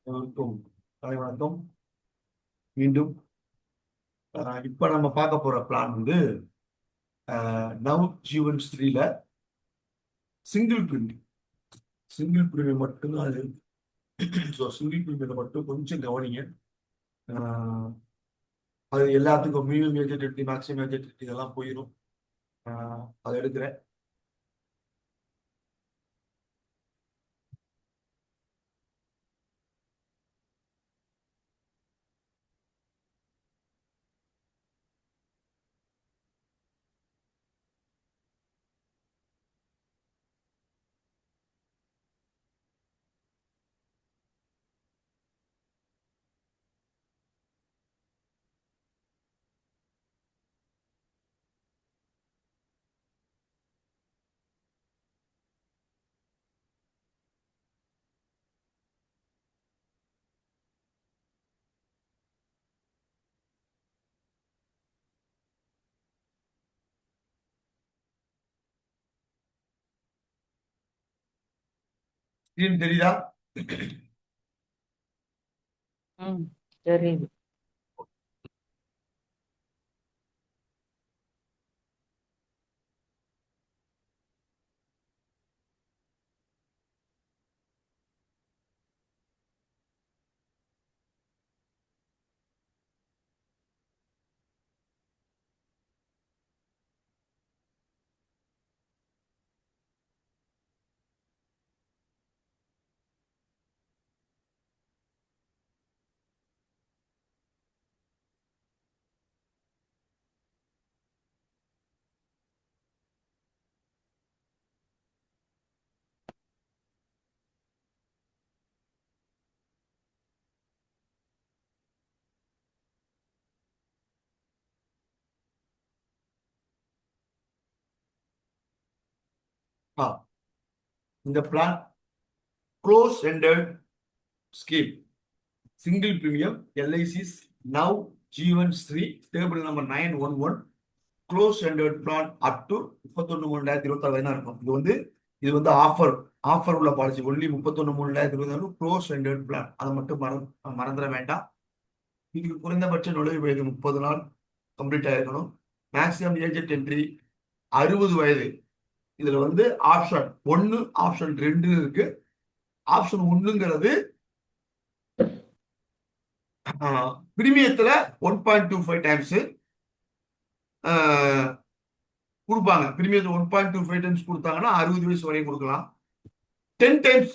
அனைவருக்கும் காலை வணக்கம். மீண்டும் இப்ப நம்ம பார்க்க போற பிளான் வந்து நவ் ஜீவன் ஸ்ரீல சிங்கிள் பிரீமியம். சிங்கிள் பிரீமியம் மட்டும்தான் அது. ஸோ சிங்கிள் பிரீமியத்தை மட்டும் கொஞ்சம் கவனிங்க. அஹ், அது எல்லாத்துக்கும் மினிமம் ஏஜென்டி மேக்ஸிமம் ஏஜென்டி இதெல்லாம் போயிடும். அதை எடுக்கிறேன். ஸ்கிரீன் தெரியுதா? ம் தெரியுது. ஆ, இந்த plan close ended scheme single premium LIC's now Jeevan Shri table number 911 close ended plan up to 31/3/2026 தான் இருக்கும். இது வந்து ஆஃபர் உள்ள policy only 31/3/2026 close ended plan. அதை மட்டும் மறந்துட வேண்டாம். இதுக்கு குறைந்தபட்ச நுழைவு வயது 30 நாள் கம்ப்ளீட் ஆயிருக்கணும். மேக்ஸிமம் ஏஜென்ட் என்ட்ரி 60 வயது. இதுல வந்து ஆப்ஷன் 1 ஆப்ஷன் 2 இருக்கு. ஆப்ஷன் 1ங்கிறது பிரீமியத்துல 1.25 டைம்ஸ் கொடுப்பாங்க. பிரீமியத்தில் 1.25 டைம்ஸ் கொடுத்தாங்கன்னா 60 வயசு வரையும் கொடுக்கலாம். 10 டைம்ஸ்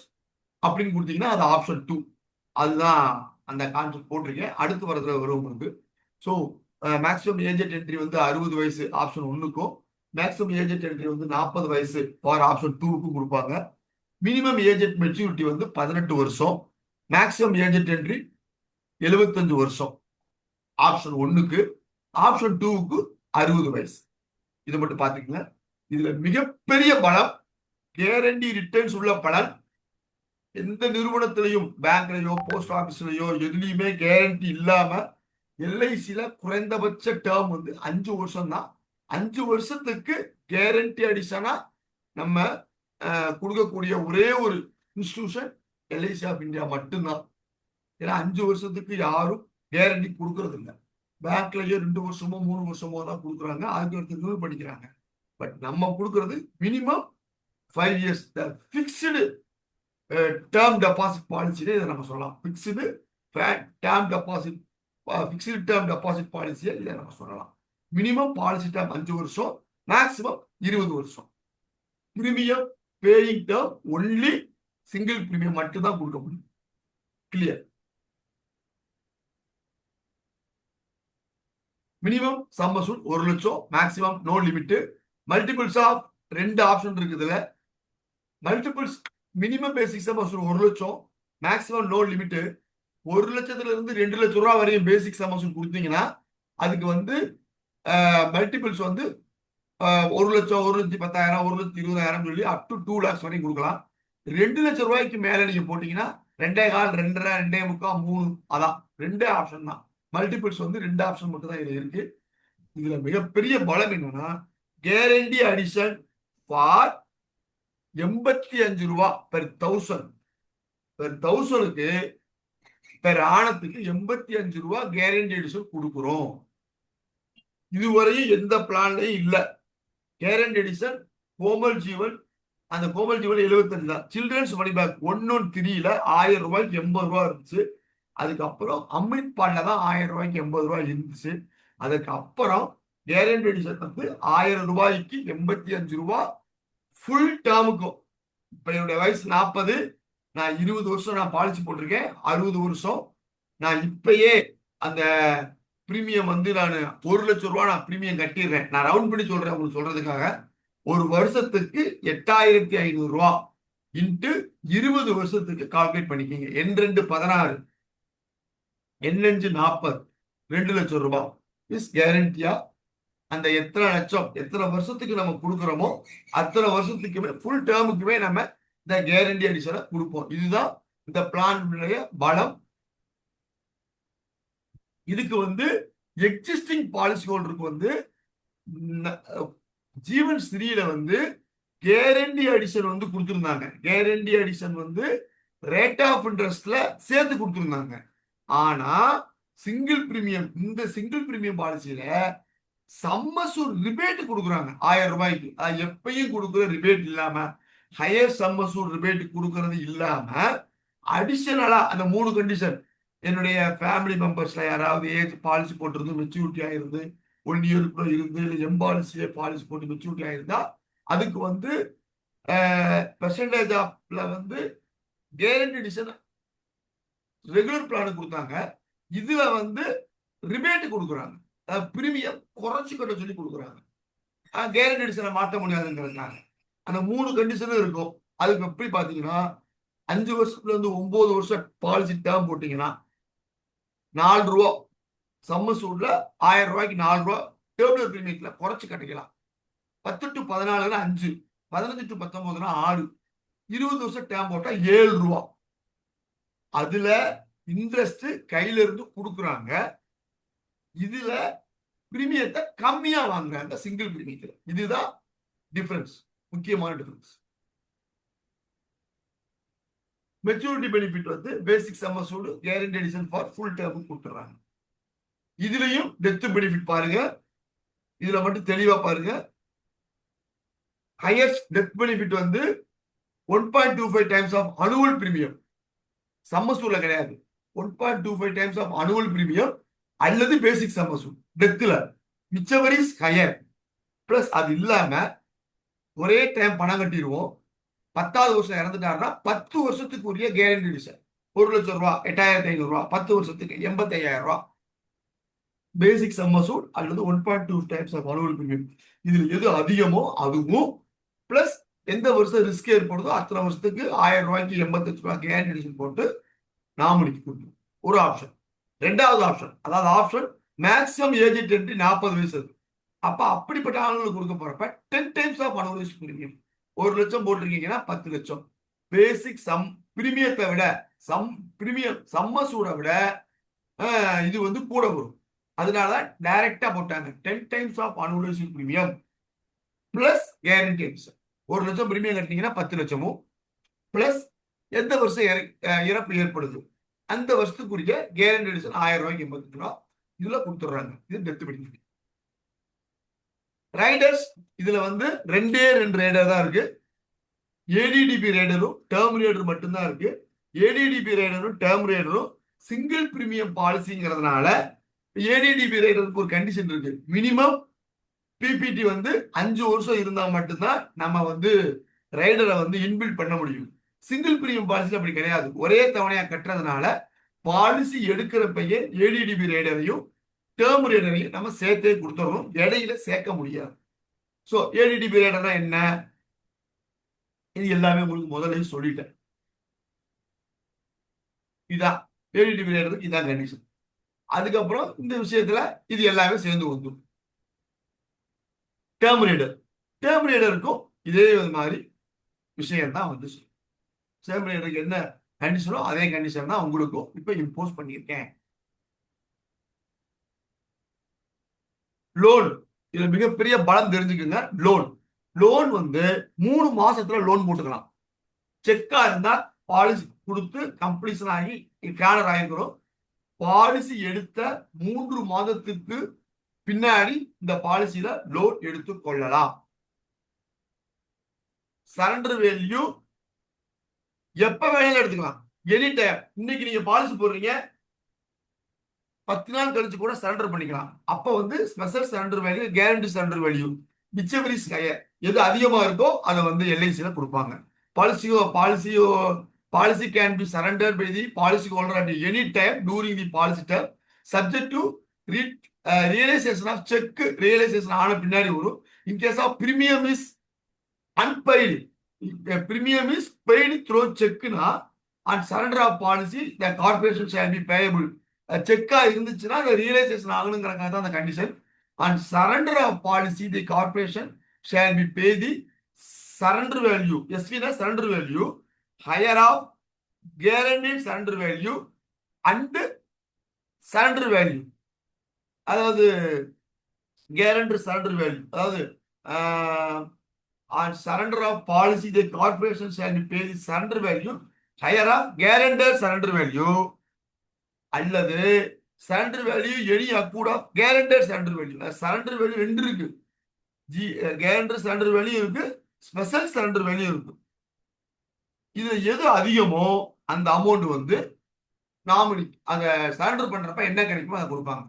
அப்படின்னு கொடுத்தீங்கன்னா அது ஆப்ஷன் 2. அதுதான் அந்த கான்செப்ட் போட்டிருக்கேன். அடுத்து வரதுல வரும் உங்களுக்கு. ஸோ மேக்ஸிமம் ஏஜென்ட் என்ட்ரி வந்து 60 வயசு ஆப்ஷன் 1க்கும், மேக்ஸிமம் ஏஜென்ட் என்ட்ரி வந்து 40 வயசு ஃபார் ஆப்ஷன் 2க்கும் கொடுப்பாங்க. மினிமம் ஏஜென்ட் மெச்சூரிட்டி வந்து 18 வருஷம். மேக்ஸிமம் ஏஜென்ட் என்ட்ரி 75 வருஷம் ஆப்ஷன் 1க்கு. ஆப்ஷன் 2க்கு 60 வயசு. இதை மட்டும் பாத்துக்கங்க. இதுல மிகப்பெரிய பலம் கேரண்டி ரிட்டர்ன்ஸ் உள்ள பலன். எந்த நிறுவனத்திலையும் பேங்க்லயோ போஸ்ட் ஆபீஸ்லயோ எதுலையுமே கேரண்டி இல்லாம எல்ஐசியில குறைந்தபட்ச டேர்ம் வந்து 5 வருஷம் தான். 5 வருஷத்துக்கு கேரண்டி அடிஷனா நம்ம கொடுக்கக்கூடிய ஒரே ஒரு இன்ஸ்டிடியூஷன் எல்ஐசி ஆஃப் இந்தியா மட்டும்தான். ஏன்னா 5 வருஷத்துக்கு யாரும் கேரண்டி கொடுக்கறது இல்லை. பேங்க்லயோ 2 வருஷமோ 3 வருஷமோ தான் கொடுக்குறாங்க. அதுக்கு ஒருத்தர் படிக்கிறாங்க. பட் நம்ம கொடுக்கறது minimum 5 years fixed term deposit பாலிசியே இதை நம்ம சொல்லலாம். Fixed term deposit fixed term deposit பாலிசியை இதை நம்ம சொல்லலாம். மினிமம் பாலிசி டேர்ம் 5 வருஷம், மேக்சிமம் 20 வருஷம். Premium paying term only single premium மட்டும்தான் கொடுக்க முடியும். கிளியர்? மினிமம் சம் அசூட் 1 லட்சம், maximum no limit. Multiples of 2 option இருக்குதுல. Multiples minimum basic sum assured 1 லட்சம், மேக்சிமம் நோ லிமிட். 1 லட்சத்துல இருந்து 2 லட்சம் ரூபாய் வரையும் பேசிக் சம் அசூட் கொடுத்தீங்கன்னா அதுக்கு வந்து மல்டிபிள்ஸ் வந்து 1 லட்சம், 1,10,000, 1,20,000 சொல்லி அப் டு 2 lakhs வரையும் கொடுக்கலாம். 2 லட்சம் ரூபாய்க்கு மேல நீங்க போட்டீங்கன்னா 2.25, 2.5, 2.25, 3 அதான் 2 ஆப்ஷன் தான். மல்டிபிள்ஸ் வந்து 2 ஆப்ஷன் மட்டும் தான் இதுல இருக்கு. இதுல மிகப்பெரிய பலம் என்னன்னா கேரண்டி அடிஷன் ஃபார் 85 ரூபாய் பெர் 1000. பெர் 1000க்கு பெர் ஆனத்துக்கு 85 ரூபா கேரண்டி எடிஷன் கொடுக்குறோம். இதுவரையும் எந்த பிளான்லயும் இல்ல. கேரண்டி எடிஷன் கோமல் ஜீவன், அந்த கோமல் ஜீவன் 75 தான். சில்ட்ரன்ஸ் மணி பேக் 113ல 1000 ரூபாய்க்கு 80 ரூபா இருந்துச்சு. அதுக்கப்புறம் அம்ரித் பால்ல தான் 1000 ரூபாய்க்கு 80 ரூபாய் இருந்துச்சு. அதுக்கப்புறம் கேரண்டி எடிஷன் வந்து 1000 ரூபாய்க்கு 85 ரூபா ஃபுல் டேர்முக்கும். இப்ப என்னுடைய வயசு 40, நான் 20 வருஷம் நான் பாலிசி போட்டிருக்கேன். 60 வருஷம் நான் இப்பயே அந்த பிரீமியம் வந்து நான் 1 லட்சம் ரூபாய் நான் பிரீமியம் கட்டிடுறேன். நான் ரவுண்ட் பண்ணி சொல்றேன் உங்களுக்கு சொல்றதுக்காக. ஒரு வருஷத்துக்கு 8500 ரூபா இன்ட்டு 20 வருஷத்துக்கு கால்குலேட் பண்ணிக்கிங்க. N2 16, N5 40, 2 லட்சம் ரூபாய் இஸ் கேரண்டியா. அந்த எத்தனை லட்சம் எத்தனை வருஷத்துக்கு நம்ம கொடுக்குறோமோ அத்தனை வருஷத்துக்குமே ஃபுல் டேர்முக்குமே நம்ம இந்த கேரண்டி எடிஷனை கொடுப்போம். இதுதான் இந்த பிளான் பலம். இதுக்கு வந்து எக்ஸிஸ்டிங் பாலிசி ஹோல்டருக்கு வந்து ஜீவன் ஸ்ரீல வந்து கேரண்டி அடிஷன் வந்து கொடுத்துருந்தாங்க. கேரண்டி அடிஷன் வந்து ரேட் ஆஃப் இன்ட்ரெஸ்ட்ல சேர்த்து கொடுத்துருந்தாங்க. ஆனா சிங்கிள் பிரீமியம், இந்த சிங்கிள் பிரீமியம் பாலிசியில சம்மசூர் ரிபேட் கொடுக்குறாங்க 1000 ரூபாய்க்கு. அது எப்பயும் கொடுக்குற ரிபேட் இல்லாம, ஹையர் சம்மசூர் ரிபேட் கொடுக்கறது இல்லாம அடிஷனலா அந்த 3 கண்டிஷன், என்னுடைய ஃபேமிலி மெம்பர்ஸ்ல யாராவது ஏஜ் பாலிசி போட்டிருந்து மெச்சூரிட்டி ஆயிருந்து 1 இயருக்குள்ள இருந்து எம்பாலிசியே பாலிசி போட்டு மெச்சூரிட்டி ஆயிருந்தா அதுக்கு வந்து பெர்சன்டேஜ் ஆஃப்ல வந்து கேரண்டி எடிஷன் ரெகுலர் பிளான் கொடுத்தாங்க. இதுல வந்து ரிபேட் கொடுக்குறாங்க. பிரீமியம் குறைச்சு கட்ட சொல்லி கொடுக்குறாங்க. கேரண்டி எடிஷனை மாற்ற முடியாதுங்கிறதுனால அந்த 3 கண்டிஷனும் இருக்கும். அதுக்கு எப்படி பாத்தீங்கன்னா 5 வருஷத்துல இருந்து 9 வருஷம் பாலிசி டேர்ம் போட்டீங்கன்னா 4 ரூபா சம்மசூட்ல 1000 ரூபாய்க்கு 4 ரூபா டேர்மினல் பிரீமியத்துல குறைச்சு கட்டிக்கலாம். 10 to 14 5, 15 to 19 6, 20 வருஷம் டேர்ம் போட்டா 7 ரூபா. அதுல இன்ட்ரெஸ்ட் கையில இருந்து கொடுக்குறாங்க. இதுல பிரீமியத்தை கம்மியா வாங்குறாங்க சிங்கிள் பிரீமியத்துல. இதுதான் டிஃபரன்ஸ், முக்கியமான டிஃபரன்ஸ். மெச்சூரிட்டி பெனிஃபிட் வந்து basic sum assured guarantee addition for full term கொடுத்துறாங்க. இதுலயும் டெத் பெனிஃபிட் பாருங்க, இதுல மட்டும் தெளிவா பாருங்க. ஹையஸ்ட் டெத் பெனிஃபிட் வந்து 1.25 டைம்ஸ் ஆஃப் அனுவல் பிரீமியம். சம்மசூர்ல கிடையாது. 1.25 டைம்ஸ் ஆஃப் அனுவல் பிரீமியம் அல்லது பேசிக் சம்மசூல் டெத்ல, மிச்சவரிஸ் ஹையர். பிளஸ் அது இல்லாம ஒரே டைம் பணம் கட்டிடுவோம். 10வது வருஷம் இறந்துட்டாருன்னா 10 வருஷத்துக்கு உரிய கேரண்டி எடிஷன் 1 லட்சம் ரூபாய் 8500 ரூபாய், 10 வருஷத்துக்கு 85000 ரூபாய் பேசிக் சம்மசூல் அல்லது 1.2 டைம்ஸ் ஆஃப் அனுவல் பிரீமியம். இதுல எது அதிகமோ அதுவும் பிளஸ் எந்த வருஷம் ரிஸ்க் ஏற்படுதோ அத்தனை வருஷத்துக்கு 1000 ரூபாய்க்கு 85 ரூபாய் கேரண்டி எடிஷன் போட்டு நாமினிக்கு கொடுக்கணும். ஒரு ஆப்ஷன். ரெண்டாவது ஆப்ஷன், அதாவது ஆப்ஷன் மேக்ஸிமம் ஏஜ் 40 வயசு. அப்ப அப்படிப்பட்ட ஆளுங்களுக்கு கொடுக்க போறப்ப 10 டைம்ஸ் ஆஃப் அனுவல் பிரீமியம். 1 லட்சம் போட்டிருக்கீங்கன்னா 10 லட்சம். பேசிக் பிரீமியத்தை விட பிரீமியம் சம்மசூட விட இது வந்து கூட வரும். அதனால டைரக்டா போட்டாங்க 10 times of annual premium plus guarantee addition. 1 லட்சம் பிரீமியம் கட்டினீங்கன்னா 10 லட்சமும் பிளஸ் எந்த வருஷம் இறப்பு ஏற்படுது அந்த வருஷத்துக்குரிய கேரண்டி எடிஷன் 1000 ரூபாய்க்கு 85 ரூபாய் இதுல கொடுத்துடுறாங்க. இது டெத் பெனிஃபிட். ரைடர்ஸ் இதுல வந்து 2 ரைடர் தான் இருக்கு. ஏடிடிபி ரைடரும் டேர்ம் ரைடர் மட்டும்தான் இருக்கு. ஏடிடிபி ரைடரும் டேர்ம் ரைடரும் சிங்கிள் பிரீமியம் பாலிசிங்கிறதுனால ஏடிடிபி ரைடருக்கு ஒரு கண்டிஷன் இருக்கு. மினிமம் பிபிடி வந்து 5 வருஷம் இருந்தா மட்டும்தான் நம்ம வந்து ரைடரை வந்து இன்பில்ட் பண்ண முடியும். சிங்கிள் பிரீமியம் பாலிசி அப்படி கிடையாது. ஒரே தவணையா கட்டுறதுனால பாலிசி எடுக்கிற பையன் ஏடிடிபி ரைடரையும் டேர்ம் ரைடரையும் நம்ம சேர்த்தே கொடுத்துறோம். இடையில சேர்க்க முடியாது. சோ ஏடிடிபி ரைடர்னா என்ன, இது எல்லாமே உங்களுக்கு முதல்ல சொல்லிட்டேன். இதான் ஏடிடிபி ரைடருக்கு இதான் கண்டிஷன். அதுக்கப்புறம் இந்த விஷயத்துல இது எல்லாமே சேர்ந்து வந்துடும். டேர்ம் ரைடருக்கும் இதே மாதிரி விஷயம் தான் வந்து டேர்ம் ரைடருக்கு என்ன கண்டிஷனோ அதே கண்டிஷன் தான் உங்களுக்கும் இப்ப இம்போஸ் பண்ணியிருக்கேன். லோன், இதுல மிகப்பெரிய பலம் தெரிஞ்சுக்குங்க. லோன் வந்து 3 மாசத்துல லோன் போட்டுக்கலாம். செக்கா இருந்தா பாலிசி கொடுத்து கம்ப்ளீஷன் ஆகி கேனர் ஆகிக்கிறோம். பாலிசி எடுத்த 3 மாதத்துக்கு பின்னாடி இந்த பாலிசியில லோன் எடுத்து கொள்ளலாம். சரண்டர் வேல்யூ எப்ப வேணாலும் எடுத்துக்கலாம், எனி டைம். இன்னைக்கு நீங்க பாலிசி போடுறீங்க, 10 நாள் கழிச்சு கூட சரண்டர் பண்ணிக்கலாம். அப்ப வந்து special surrender value, guarantee surrender value, whichever is higher, எது அதிகமா இருக்கோ அதை வந்து எல்ஐசியில கொடுப்பாங்க. Policy can be surrender by the policy holder at any time during the policy term subject to realisation of cheque. Realisation ஆன பின்னாடி வரும். In case of premium is unpaid, premium is paid through செக்னா and surrender of policy the corporation shall be payable. செக்கா இருந்துச்சுன்னா அது realisation ஆகணுங்கிறக்காக தான் அந்த condition. And surrender of policy the corporation shall be pay the surrender value, எஸ்வினா surrender value higher of guaranteed surrender value and surrender value. அதாவது guaranteed surrender value, அதாவது on surrender of policy the corporation shall be pay the surrender value higher of guarantor surrender value அல்லது surrender value any accrued of guarantor surrender value. surrender value ரெண்டு இருக்கு, guarantor surrender value இருக்கு, special surrender value இருக்கு. இதுல எது அதிகமோ அந்த amount வந்து nominee அத சரண்டர் பண்றப்ப என்ன கிடைக்குமோ அதை கொடுப்பாங்க.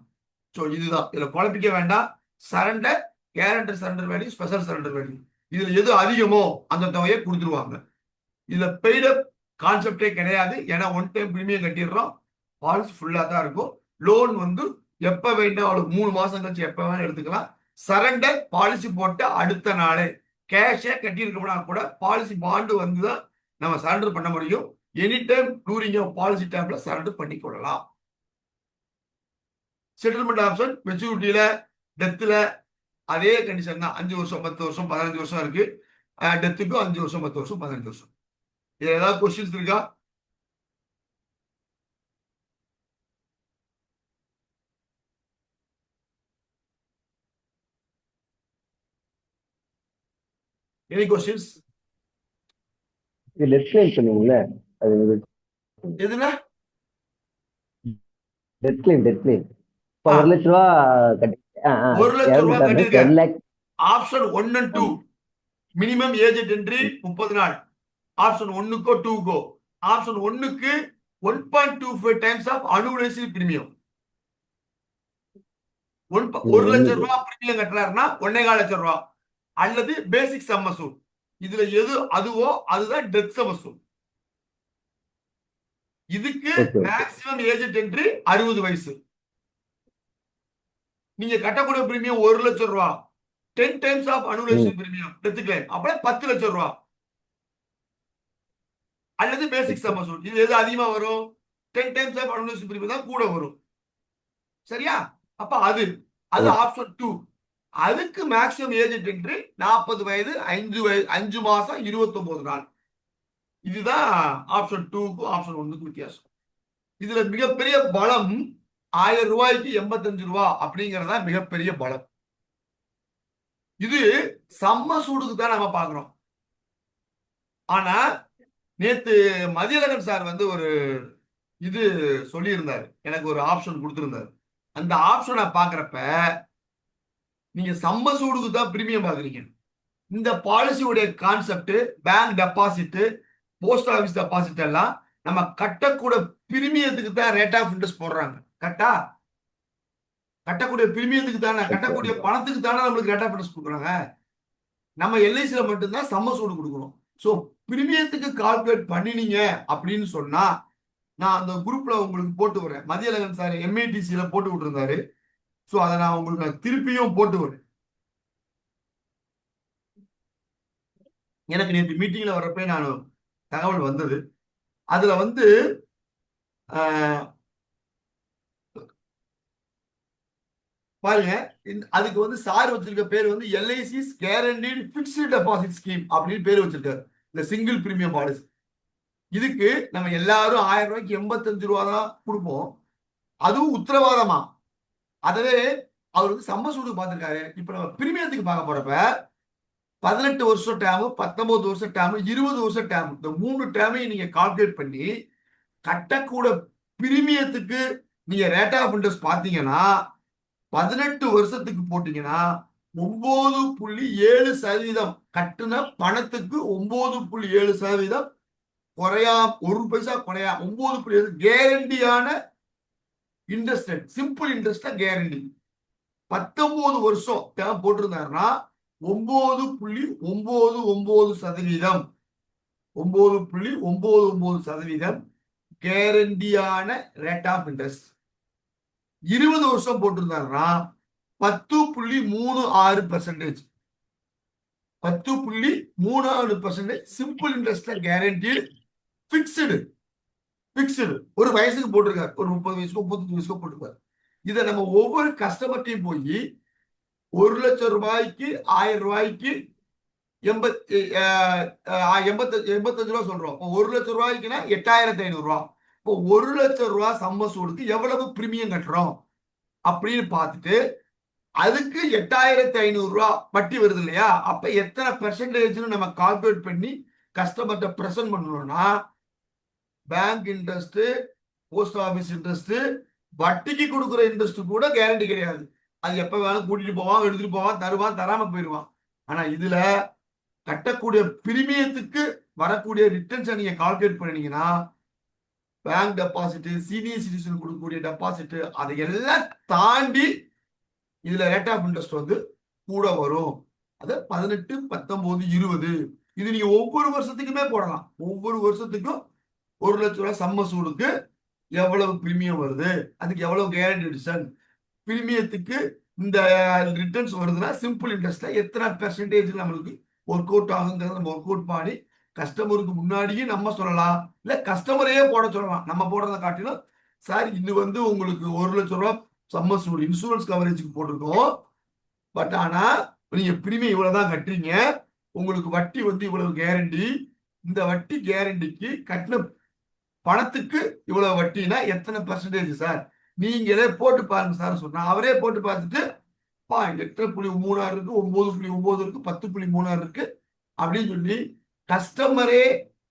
ஸோ இதுதான், இதுல குழப்பிக்க வேண்டாம். Surrender, guarantor surrender value, special surrender value, இதுல எது அதிகமோ அந்த தொகையை கொடுத்துருவாங்க. இதுல பெய்டப் கான்செப்டே கிடையாது. ஏன்னா ஒன் டைம் பிரீமியம் கட்டிடுறோம், பாலிசி ஃபுல்லா தான் இருக்கும். லோன் வந்து எப்ப வேண்டாம் அவளுக்கு 3 மாசம் கழிச்சு எப்ப வேணாலும் எடுத்துக்கலாம். சரண்டர் பாலிசி போட்டு அடுத்த நாளே கேஷே கட்டியிருக்கப்படா கூட பாலிசி பாண்டு வந்துதான் நம்ம சரண்டர் பண்ண முடியும். எனி டைம் டூரிங் பாலிசி டைம்ல சரண்டர் பண்ணி கொள்ளலாம். செட்டில்மெண்ட் ஆப்ஷன் மெச்சூரிட்டியில, டெத்துல அதே கண்டிஷன் தான். 5 வருஷம், 10 வருஷம், 15 வருஷம் இருக்கு. டெத்துக்கும் 5 வருஷம், 10 வருஷம், 15 வருஷம். இதுல ஏதாவது கொஸ்டின்ஸ் இருக்கா? Any questions? இது டெத் கிளைம் சொன்னீங்கல்ல, அது எதுனா டெத் கிளைம் இப்போ 1 லட்ச ரூபா கட்டி 1 லட்சம் ரூபாய் கட்டிருக்கேன். 10 lakh. Option 1 and 2 minimum agent entry 30 நாள். ஆப்ஷன் 1க்கோ 2க்கோ, ஆப்ஷன் 1க்கு 1.25 டைம்ஸ் ஆஃப் அனுவலைஸ்டு பிரீமியம். 1 லட்சம் ரூபாய் பிரீமியம் கட்டுறாருன்னா 1.25 லட்சம் ரூபாய் அல்லது பேசிக் சம் அசூல். இதுல எது அதுவோ அதுதான் டெத் சம் அசூல். இதுக்கு மேக்ஸிமம் ஏஜென்ட் என்ட்ரி 60 வயசு. நீங்க கட்டக்கூடிய பிரீமியம் 1 லட்சம் ரூபாய், 10 times of annualised premium death claim அப்ப 10 லட்சம் ரூபாய் அல்லது பேசிக் சம் அசூல். இது எது அதிகமா வரும்? 10 டைம்ஸ் ஆஃப் அனுவலைஸ்டு பிரீமியம் தான் கூட வரும். சரியா? அப்ப அது ஆப்ஷன் 2. அதுக்கு மேக்ஸிமம் ஏஜென்ட் என்ட்ரி 40 வயது, 5 மாசம் 29 நாள். இதுதான் ஆப்ஷன் 2க்கும் ஆப்ஷன் 1க்கும் வித்தியாசம். இதுல மிகப்பெரிய பலம் 1000 ரூபாய்க்கு 85 ரூபாய் அப்படிங்கறதா மிகப்பெரிய பலம். இது சம்ம சூடுக்கு தான் நம்ம பாக்குறோம். ஆனா நேத்து மதியழகன் சார் வந்து ஒரு இது சொல்லி இருந்தாரு, எனக்கு ஒரு ஆப்ஷன் கொடுத்திருந்தாரு. அந்த ஆப்ஷனை பாக்குறப்ப நீங்க சம்ம சூடுக்கு தான் பிரீமியம் பாக்குறீங்க. இந்த பாலிசியுடைய concept bank deposit, post office deposit எல்லாம் நம்ம கட்டக்கூடிய பிரீமியத்துக்கு தான் ரேட் ஆஃப் இன்ட்ரெஸ்ட் போடுறாங்க. கட்டக்கூடிய பிரீமியத்துக்கு தானே, கட்டக்கூடிய பணத்துக்கு தானே நம்மளுக்கு ரேட் ஆஃப் இன்ட்ரெஸ்ட் கொடுக்குறாங்க. நம்ம எல்ஐசியில மட்டும்தான் சம்ம சூடு கொடுக்கணும். ஸோ பிரீமியத்துக்கு கால்குலேட் பண்ணினீங்க அப்படின்னு சொன்னா நான் அந்த குரூப்ல உங்களுக்கு போட்டு வரேன். மதியழகன் சார் எம்ஐடிசியில போட்டு விட்டுருந்தாரு. ஸோ அதை நான் உங்களுக்கு திருப்பியும் போட்டு வரேன். எனக்கு நேற்று மீட்டிங்ல வர்றப்ப நான் தகவல் வந்தது. அதுல வந்து பாருங்க, அதுக்கு வந்து சார் வச்சிருக்க பேர் வந்து LIC's guaranteed fixed deposit scheme அப்படின்னு பேர் வச்சிருக்காரு. இந்த சிங்கிள் பிரீமியம் பாலிசி. இதுக்கு நம்ம எல்லாரும் 1000 ரூபாய்க்கு 85 ரூபா தான் கொடுப்போம். அதுவும் உத்தரவாதமா. அதவே அவர் வந்து சம்ம சூடு பார்த்திருக்காரு. இப்ப நம்ம பிரீமியத்துக்கு பார்க்க போறப்ப 18 வருஷம் டேர்ம், 19 வருஷம் டேர்ம், 20 வருஷம் டேர்ம், இந்த 3 டேர்மையும் நீங்க கால்குலேட் பண்ணி கட்டக்கூட பிரீமியத்துக்கு நீங்க ரேட் ஆஃப் இன்ட்ரெஸ்ட் பாத்தீங்கன்னா 18 வருஷத்துக்கு போட்டீங்கன்னா 9.7% கட்டுன பணத்துக்கு 9.7% குறையா, 1 பைசா குறையா, 9.7 கேரண்டியான interest rate, simple interest guarantee. 19 வருஷம் டேர்ம் போட்டிருந்தாருன்னா 9.99%, 9.99% கேரண்டியான ரேட் ஆஃப் இன்ட்ரெஸ்ட். 20 வருஷம் போட்டிருந்தாருன்னா 10.36%, 10.36% சிம்பிள் இன்ட்ரெஸ்ட்ல கேரண்டி, பிக்ஸ்டு. ஒரு வயசுக்கு போட்டிருக்காரு, ஒரு 30 வயசுக்கோ 35 வயசுக்கோ போட்டிருக்காரு. இதை நம்ம ஒவ்வொரு கஸ்டமர்ட்டையும் போய் 1 லட்சம் ரூபாய்க்கு 1000 ரூபாய்க்கு 85 ரூபா சொல்றோம். 1 லட்சம் ரூபாய்க்குன்னா 8500 ரூபா. இப்போ 1 லட்சம் ரூபாய் சம்மசூடுக்கு எவ்வளவு பிரீமியம் கட்டுறோம் அப்படின்னு பார்த்துட்டு அதுக்கு 8500 ரூபா வட்டி வருது இல்லையா, அப்ப எத்தனை பெர்சன்டேஜ்னு நம்ம கால்குலேட் பண்ணி கஸ்டமர்கிட்ட பிரசன்ட் பண்ணணும்னா, bank interest, post office interest, வட்டிக்கு கொடுக்குற இன்ட்ரெஸ்ட் கூட கேரண்டி கிடையாது. அது எப்ப வேணாலும் கூட்டிட்டு போவான், எடுத்துட்டு போவான், தருவான், தராம போயிடுவான். ஆனா இதுல கட்டக்கூடிய பிரீமியத்துக்கு வரக்கூடிய ரிட்டர்ன்ஸை நீங்க கால்குலேட் பண்ணீங்கன்னா, பேங்க் டெபாசிட், சீனியர் சிட்டிசன் கொடுக்கக்கூடிய டெபாசிட், அதையெல்லாம் தாண்டி இதுல ரேட் ஆஃப் இன்ட்ரெஸ்ட் வந்து கூட வரும். அது 18, 19, 20. இது நீங்க ஒவ்வொரு வருஷத்துக்குமே போடலாம். ஒவ்வொரு வருஷத்துக்கும் 1 லட்சம் ரூபாய் சம்மசூடுக்கு எவ்வளவு பிரீமியம் வருது, அதுக்கு எவ்வளவு கேரண்டி ரிட்டர்ன், பிரீமியத்துக்கு இந்த ரிட்டர்ன்ஸ் வருதுன்னா சிம்பிள் இன்ட்ரெஸ்ட்ல எத்தனை பெர்சன்டேஜ் நம்மளுக்கு ஒர்க் அவுட் ஆகுங்கிறத நம்ம ஒர்க் அவுட் பண்ணி கஸ்டமருக்கு முன்னாடியே நம்ம சொல்லலாம், இல்ல கஸ்டமரையே போட சொல்லலாம். நம்ம போடுறதை காட்டிலும், சார் இது வந்து உங்களுக்கு 1 லட்சம் ரூபாய் சம்மசூடு இன்சூரன்ஸ் கவரேஜுக்கு போட்டிருக்கோம், பட் ஆனா நீங்க பிரீமியம் இவ்வளவுதான் கட்டுறீங்க, உங்களுக்கு வட்டி வந்து இவ்வளவு கேரண்டி, இந்த வட்டி கேரண்டிக்கு கட்டின பணத்துக்கு இவ்வளவு வட்டினா எத்தனை பெர்சன்டேஜ் சார், நீங்களே போட்டு பாருங்க சார் சொன்னா, அவரே போட்டு பார்த்துட்டு 8.36 இருக்கு, 9.9 இருக்கு, 10.36 இருக்கு அப்படின்னு சொல்லி கஸ்டமரே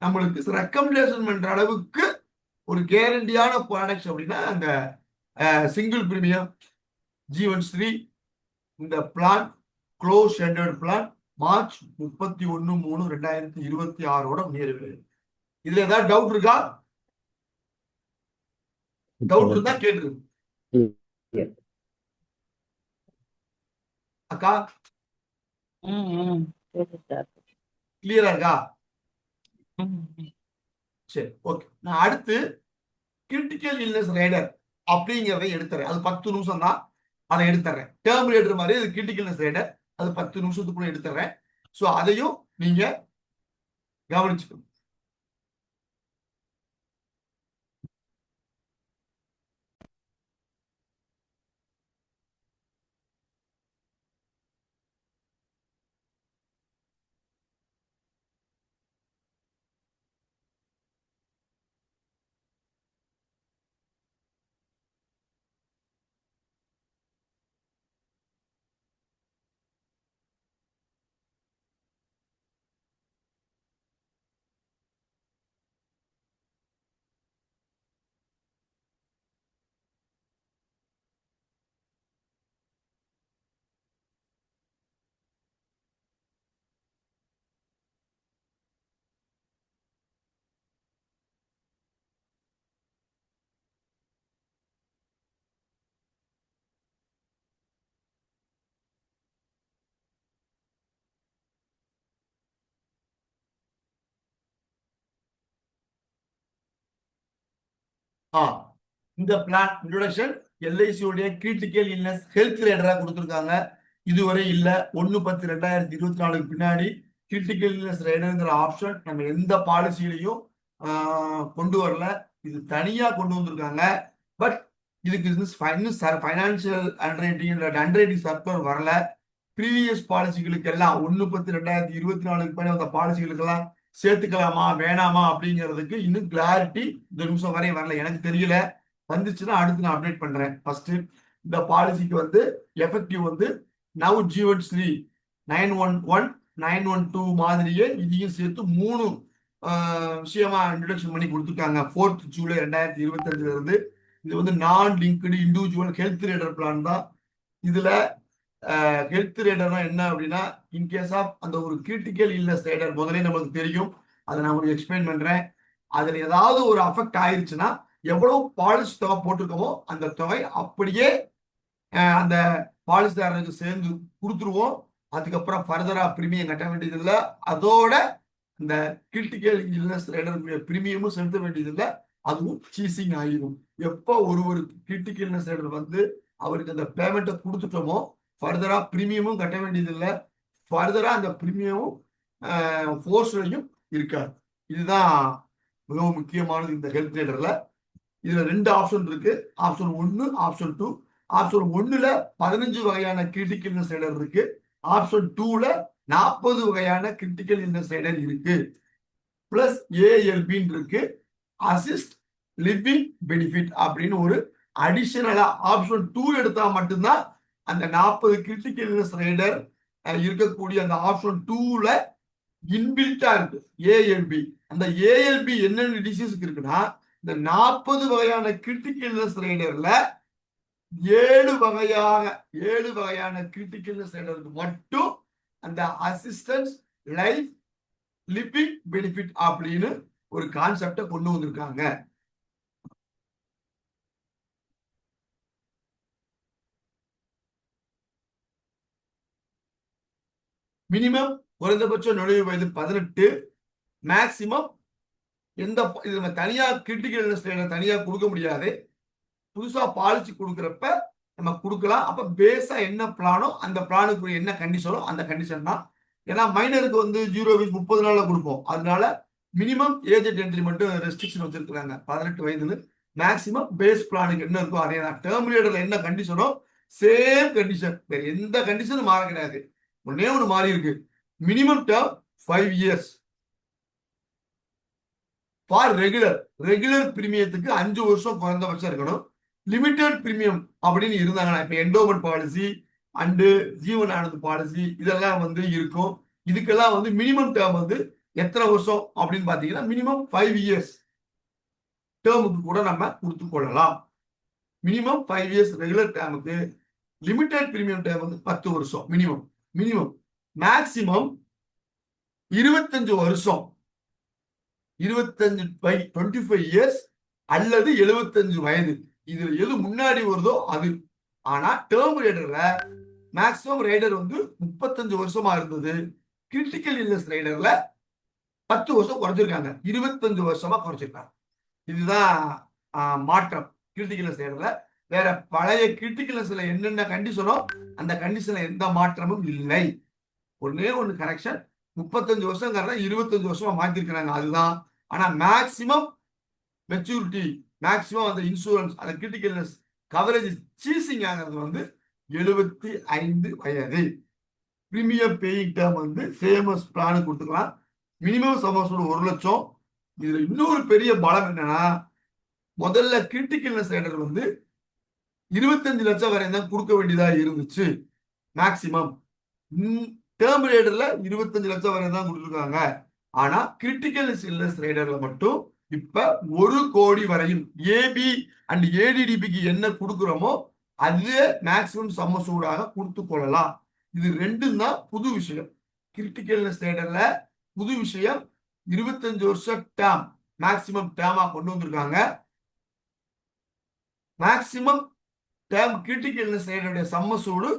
நம்மளுக்கு ரெக்கமெண்டேஷன் பண்ற அளவுக்கு ஒரு கேரண்டியான ப்ராடக்ட்ஸ் அப்படின்னா அந்த சிங்கிள் பிரீமியம் ஜீவன் ஸ்ரீ இந்த plan close standard plan March 31/3/2026 நேர்வு. இதுல ஏதாவது டவுட் இருக்கா? டவுட் இருந்தா கேட்டு அக்கா. சரி சார். கிளியரா இருக்கா? சரி, ஓகே. நான் அடுத்து கிரிட்டிக்கல் இல்னஸ் ரைடர் அப்படிங்கிறத எடுத்துறேன். அது 10 நிமிஷம் தான், அதை எடுத்துறேன். டேர்ம் ரேடர் மாதிரி அது கிரிட்டிக்கல் இல்னஸ் ரைடர், அது 10 நிமிஷத்துக்குள்ள எடுத்துறேன். ஸோ அதையும் நீங்க கவனிச்சுக்கணும். இந்த பிளான் இன்ட்ரோடக்ஷன் எல்ஐசியோடைய கிரிட்டிக்கல் இல்னஸ் ஹெல்த் ரைடரா கொடுத்துருக்காங்க. இதுவரை இல்ல. 1/10/2024 பின்னாடி கிரிட்டிக்கல் இல்னஸ் ரைடர்ங்கிற ஆப்ஷன் நம்ம எந்த பாலிசியிலையும் கொண்டு வரல. இது தனியா கொண்டு வந்திருக்காங்க. பட் இதுக்கு ஃபைனான்சியல் அண்டர்ரைட்டிங் சர்க்குலர் வரல. ப்ரீவியஸ் பாலிசிகளுக்கு எல்லாம் 1/10/2024 பின்னாடி அந்த பாலிசிகளுக்கெல்லாம் சேர்த்துக்கலாமா வேணாமா அப்படிங்கிறதுக்கு இன்னும் கிளாரிட்டி இந்த நிமிஷம் வரை வரல. எனக்கு தெரியல, வந்துச்சுன்னா அடுத்து நான் அப்டேட் பண்றேன். ஃபர்ஸ்ட் இந்த பாலிசிக்கு வந்து எஃபெக்டிவ் வந்து நவ் ஜீவன் ஸ்ரீ 9/11 912 மாதிரியே இதையும் சேர்த்து 3 விஷயமா இன்ட்ரடக்ஷன் பண்ணி கொடுத்துருக்காங்க. 4th ஜூலை 2025 இருந்து. இது வந்து நான் linked individual health raider plan தான். இதுல ஹெல்த் ரேடர்னா என்ன அப்படின்னா, இன்கேஸ் ஆஃப் அந்த ஒரு கிரிட்டிக்கல் இல்னஸ் ரேடர் முதலே நமக்கு தெரியும். அதை நான் உங்களுக்கு எக்ஸ்பிளைன் பண்றேன். அதுல ஏதாவது ஒரு அஃபெக்ட் ஆயிருச்சுன்னா எவ்வளவு பாலிசி தொகை போட்டிருக்கோமோ அந்த தொகை அப்படியே அந்த பாலிசிதாரனுக்கு சேர்ந்து கொடுத்துருவோம். அதுக்கப்புறம் ஃபர்தரா பிரீமியம் கட்ட வேண்டியது இல்லை. அதோட இந்த கிரிட்டிக்கல் இல்னஸ் ரேடர் பிரீமியமும் செலுத்த வேண்டியது இல்லை. அதுவும் சீசிங் ஆகிடும். எப்போ ஒரு கிரிட்டிக்கல் இல்னஸ் ரேடர் வந்து அவருக்கு அந்த பேமெண்ட்டை கொடுத்துட்டோமோ ஃபர்தரா பிரீமியமும் கட்ட வேண்டியது இல்லை. ஃபர்தரா அந்த பிரீமியமும் ஃபோர்ஸ்லையும் இருக்காது. இதுதான் மிகவும் முக்கியமானது இந்த ஹெல்த் ரேடர்ல. இதுல 2 ஆப்ஷன் இருக்கு. Option 1, option 2. ஆப்ஷன் 1ல 15 வகையான கிரிட்டிக்கல் இல்னஸ் ரேடர் இருக்கு. ஆப்ஷன் 2ல 40 வகையான கிரிட்டிக்கல் இல்னஸ் ரேடர் இருக்கு. பிளஸ் ஏஎல்பின்னு இருக்கு, அசிஸ்ட் லிவிங் பெனிஃபிட் அப்படின்னு ஒரு அடிஷனலா ஆப்ஷன் 2 எடுத்தா மட்டும்தான் அந்த 40 கிரிட்டிக்கல் இல்னஸ் ரேடர் இருக்கக்கூடிய அந்த ஆப்ஷன் 2ல இன்பில்ட்டா இருக்கு ஏஎல்பி. அந்த ஏஎல்பி என்னென்ன டிசீஸ்க்கு இருக்குன்னா, இந்த 40 வகையான கிரிட்டிக்கல் இல்னஸ் ரேடர்ல 7 வகையான கிரிட்டிக்கல் இல்னஸ் ரேடருக்கு மட்டும் அந்த அசிஸ்டன்ஸ் லைஃப் லிவிங் பெனிஃபிட் அப்படின்னு ஒரு கான்செப்டை கொண்டு வந்திருக்காங்க. மினிமம் குறைந்தபட்ச நுழைவு வயது 18, மேக்சிமம் எந்த இது நம்ம தனியா கிரிட்டிக்கல் இல்னஸ் ரேடர் தனியா கொடுக்க முடியாது. புதுசா பாலிசி கொடுக்குறப்ப நம்ம கொடுக்கலாம். அப்ப பேஸா என்ன பிளானோ அந்த பிளானுக்கு என்ன கண்டிஷனோ அந்த கண்டிஷன் தான். ஏன்னா மைனருக்கு வந்து 0 வயசு 30 நாள்ல கொடுப்போம். அதனால மினிமம் ஏஜ் என்ட்ரி மட்டும் ரெஸ்ட்ரிக்ஷன் வச்சிருக்காங்க 18 வயதுல. மேக்சிமம் பேஸ் பிளானுக்கு என்ன இருக்கோ அதே தான். டேர்ம் ரேடர்ல என்ன கண்டிஷனோ சேம் கண்டிஷன், வேற எந்த கண்டிஷனும் மாற கிடையாது. ஒன்னே ஒன்று மாறி இருக்கு. Minimum term 5 years for regular பிரீமியத்துக்கு 5 வருஷம் குறைந்தபட்சம் இருக்கணும். லிமிடெட் பிரீமியம் அப்படின்னு இருந்தாங்கன்னா இப்ப endowment policy and Jeevan Anand policy இதெல்லாம் வந்து இருக்கும். இதுக்கெல்லாம் வந்து மினிமம் டேர்ம் வந்து எத்தனை வருஷம் அப்படின்னு பாத்தீங்கன்னா மினிமம் 5 இயர்ஸ் டேர்முக்கு கூட நம்ம கொடுத்து கொள்ளலாம். மினிமம் 5 இயர்ஸ் ரெகுலர் டேர்முக்கு. லிமிடெட் பிரீமியம் டேர்ம் வந்து 10 வருஷம் மினிமம். மேக்சிமம் 25 வருஷம், 25 இயர்ஸ் அல்லது 75 வயது. இதுல எது முன்னாடி வருதோ அது. ஆனா டேர்ம் ரேடர்ல மேக்சிமம் ரைடர் வந்து 35 வருஷமா இருந்தது. கிரிட்டிக்கல் இல்னஸ் ரைடர்ல 10 வருஷம் குறைச்சிருக்காங்க, 25 வருஷமா குறைச்சிருக்காங்க. இதுதான் மாற்றம் கிரிட்டிக்கல் இல்னஸ் ரைடர்ல. வேற பழைய கிரிட்டிக்கல் இல்னஸ்ல என்னென்ன கண்டிஷனோ அந்த கண்டிஷன்ல எந்த மாற்றமும் இல்லை. ஒன்னே ஒன்று கரெக்ஷன், 35 வருஷங்கிறத 25 வருஷமா மாத்திருக்கிறாங்க, அதுதான். ஆனா மேக்சிமம் மெச்சூரிட்டி, மேக்சிமம் அந்த இன்சூரன்ஸ் அந்த கிரிட்டிக்கல் இல்னஸ் கவரேஜ் சீசிங் ஆகிறது வந்து 75 வயது. பிரீமியம் பேயிங் டேர்ம் வந்து ஃபேமஸ் பிளான் கொடுத்துக்கலாம். மினிமம் சமோசோட 1 லட்சம். இதுல இன்னொரு பெரிய பலம் என்னன்னா, முதல்ல கிரிட்டிக்கல் இல்னஸ் ரைடர் வந்து 25 லட்சம் வரை தான் கொடுக்க வேண்டியதா இருந்துச்சு மேக்சிமம். டேர்ம் ரேடர்ல 25 லட்சம் வரை தான் கொடுத்துருக்காங்க. ஆனா கிரிட்டிக்கல் இல்னஸ் ரைடர்ல மட்டும் இப்ப 1 கோடி வரையும் ஏபி அண்ட் ஏடிடிபிக்கு என்ன கொடுக்குறோமோ அது மேக்சிமம் சம்மசூடாக கொடுத்து கொள்ளலாம். இது ரெண்டும் தான் புது விஷயம். கிரிட்டிக்கல் இல்னஸ் ரைடர்ல புது விஷயம் 25 வருஷம் டேர்ம் மேக்சிமம் டேர்மா கொண்டு வந்திருக்காங்க. மேக்சிமம் டேர்ம் கிரிட்டிக்கல் இல்னஸ் ரைடருடைய சம்மசூடு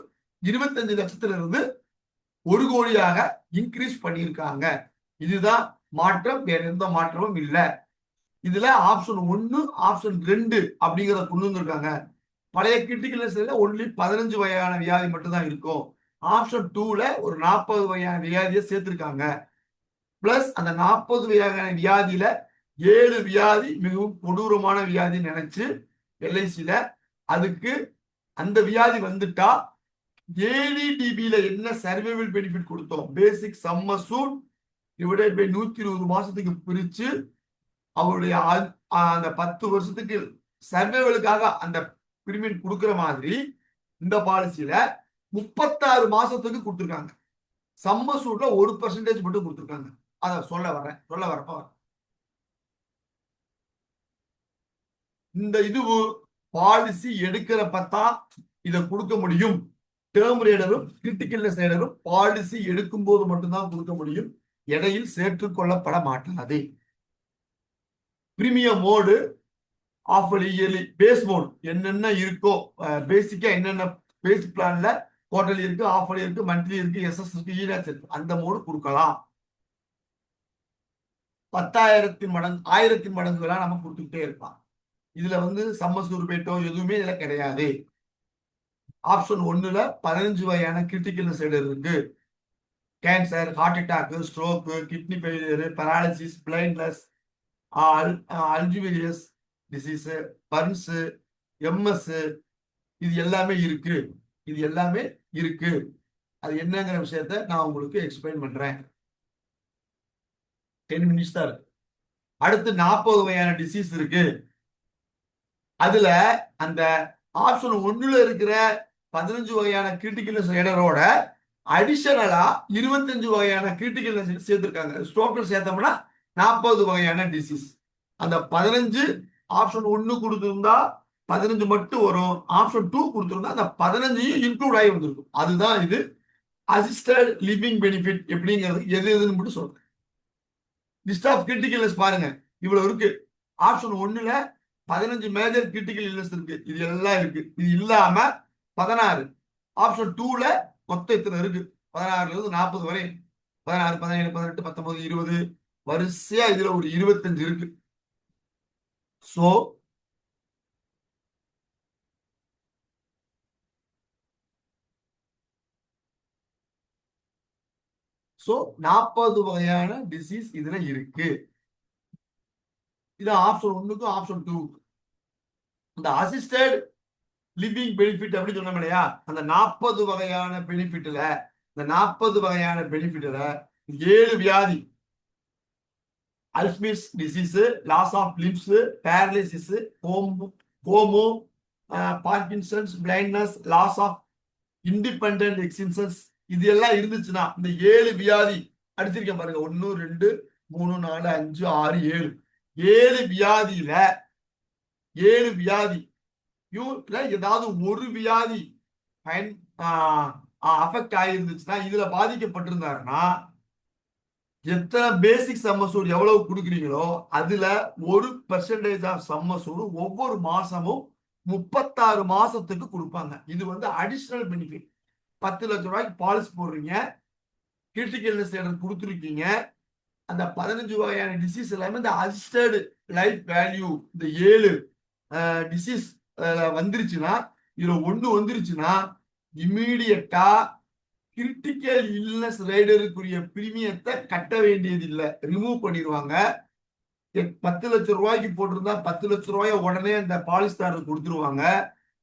25 லட்சத்துல இருந்து 1 கோடியாக இன்க்ரீஸ் பண்ணியிருக்காங்க. இதுதான் மாற்றம், வேற எந்த மாற்றமும் இல்லை. இதுல ஆப்ஷன் 1, ஆப்ஷன் 2 அப்படிங்கிறத கொண்டு வந்திருக்காங்க. பழைய கிரிட்டிக்கல் இல்னஸ்ல ஒன்லி 15 வகையான வியாதி மட்டும் தான் இருக்கும். ஆப்ஷன் 2ல ஒரு 40 வகையான வியாதியை சேர்த்திருக்காங்க. பிளஸ் அந்த 40 வகையான வியாதியில 7 வியாதி மிகவும் கொடூரமான வியாதி நினைச்சு எல்ஐசியில அதுக்கு அந்த வியாதி வந்துட்டா ஏடிடிபியில என்ன சர்வைவல் பெனிஃபிட் கொடுத்தோம், பேசிக் சம்மசூட் டிவைடட் பை 120 மாசத்துக்கு பிரிச்சு அவருடைய அந்த 10 வருஷத்துக்கு சர்வைவலுக்காக அந்த பிரீமியம் கொடுக்குற மாதிரி இந்த பாலிசியில 36 மாசத்துக்கு கொடுத்துருக்காங்க. சம்மசூர்ல 1% மட்டும் கொடுத்துருக்காங்க. அத சொல்ல வரப்ப இந்த இது பாலிசி எடுக்கிறப்ப இதை கொடுக்க முடியும். டேர்ம் ரேடரும் கிரிட்டிக்கல்னஸ் ரேடரும் பாலிசி எடுக்கும் போது மட்டும்தான் கொடுக்க முடியும். இடையில் சேர்த்துக் கொள்ளப்பட மாட்டாது. Premium mode of yearly base mode என்னென்ன இருக்கோ, பேசிக்கா என்னென்ன பேசிக் பிளான்ல குவார்டர்லி இருக்கு, ஆஃப் இருக்கு, மந்த்லி இருக்கு, எஸ்எஸ் இருக்கு, ஈடாக்ஸ் இருக்கு, அந்த மோடு கொடுக்கலாம். 10,000 மடங்கு 1000 மடங்குகளா நம்ம கொடுத்துக்கிட்டே இருக்கலாம். இதுல வந்து சம்மசூர் பேட்டோ எதுவுமே இதுல கிடையாது. ஆப்ஷன் 1ல 15 வகையான கிரிட்டிக்கல்னஸ் இருக்கு. Cancer, heart attack, stroke, kidney failure, paralysis, blindness, Alzheimer's disease, burns, MS, இது எல்லாமே இருக்கு. அது என்னங்கிற விஷயத்த நான் உங்களுக்கு எக்ஸ்பிளைன் பண்றேன். 10 மினிட்ஸ் தான் இருக்கு. அடுத்து 40 வகையான டிசீஸ் இருக்கு. அதுல அந்த ஆப்ஷன் 1ல இருக்கிற 15 வகையான கிரிட்டிக்கல்னஸ் ரேடரோட அடிஷனலா 25 வகையான கிரிட்டிக்கல்னஸ் சேர்த்திருக்காங்க. ஸ்ட்ரோக் சேர்த்தோம்னா 40 வகையான டிசீஸ். அந்த 15 ஆப்ஷன் 1 கொடுத்திருந்தா 15 மட்டும் வரும். ஆப்ஷன் 2 கொடுத்திருந்தா அந்த 15 இன்க்ளூட் ஆகி வந்திருக்கும். அதுதான் இது அசிஸ்டட் லிவிங் பெனிஃபிட். எப்படிங்கிறது எதுன்னு மட்டும் சொல்றேன். லிஸ்ட் ஆஃப் கிரிட்டிக்கல்னஸ் பாருங்க, இவ்வளவு இருக்கு. ஆப்ஷன் 1ல 15 மேஜர் கிரிட்டிக்கல் இல்னஸ் இருக்கு. இது எல்லாம் இருக்கு. இது இல்லாம 16. ஆப்ஷன் 2ல மொத்தம் இத்தனை இருக்கு. 16ல இருந்து 40 வரை. 16, 17, 18, 19, 20 வரிசையா இதுல ஒரு 25 இருக்கு. சோ 40 வகையான டிசீஸ் இதுல இருக்கு. இது ஆப்ஷன் 1க்கும் ஆப்ஷன் 2க்கும். இந்த அசிஸ்டட் லிவிங் பெனிஃபிட் அப்படி சொன்னோம் இல்லையா, அந்த 40 வகையான பெனிஃபிட்ல 7 வியாதி, Alzheimer's disease, loss of limbs, paralysis, coma, Parkinson's, blindness, loss of independent existence, இது எல்லாம் இருந்துச்சுன்னா இந்த 7 வியாதி அடிச்சிருக்கேன் பாருங்க. 1, 2, 3, 4, 5, 6, 7 7 வியாதியில 7 வியாதி ஏதாவது ஒரு வியாதி அஃபெக்ட் ஆகிருந்துச்சுன்னா, இதுல பாதிக்கப்பட்டிருந்தாருன்னா எத்தனை பேசிக் சம்மசூர் எவ்வளவு கொடுக்குறீங்களோ அதுல 1% ஆஃப் சம்மசூர் ஒவ்வொரு மாசமும் 36 மாசத்துக்கு கொடுப்பாங்க. இது வந்து அடிஷனல் பெனிஃபிட். 10 லட்சம் ரூபாய்க்கு பாலிசி போடுறீங்க, கிரிட்டிக்கல்னஸ் கொடுத்துருக்கீங்க. அந்த 15 வகையான டிசீஸ் எல்லாமே இந்த அசிஸ்டட் லைஃப் வேல்யூ இந்த 7 டிசீஸ் வந்துருச்சுன்னா, இதுல 1 வந்துருச்சுன்னா இம்மீடியட்டா கிரிட்டிக்கல் இல்னஸ் ரைடருக்குரிய பிரீமியத்தை கட்ட வேண்டியது இல்லை, ரிமூவ் பண்ணிடுவாங்க. 10 லட்சம் ரூபாய்க்கு போட்டிருந்தா 10 லட்சம் ரூபாய உடனே அந்த பாலிஸ்டாருக்கு கொடுத்துருவாங்க.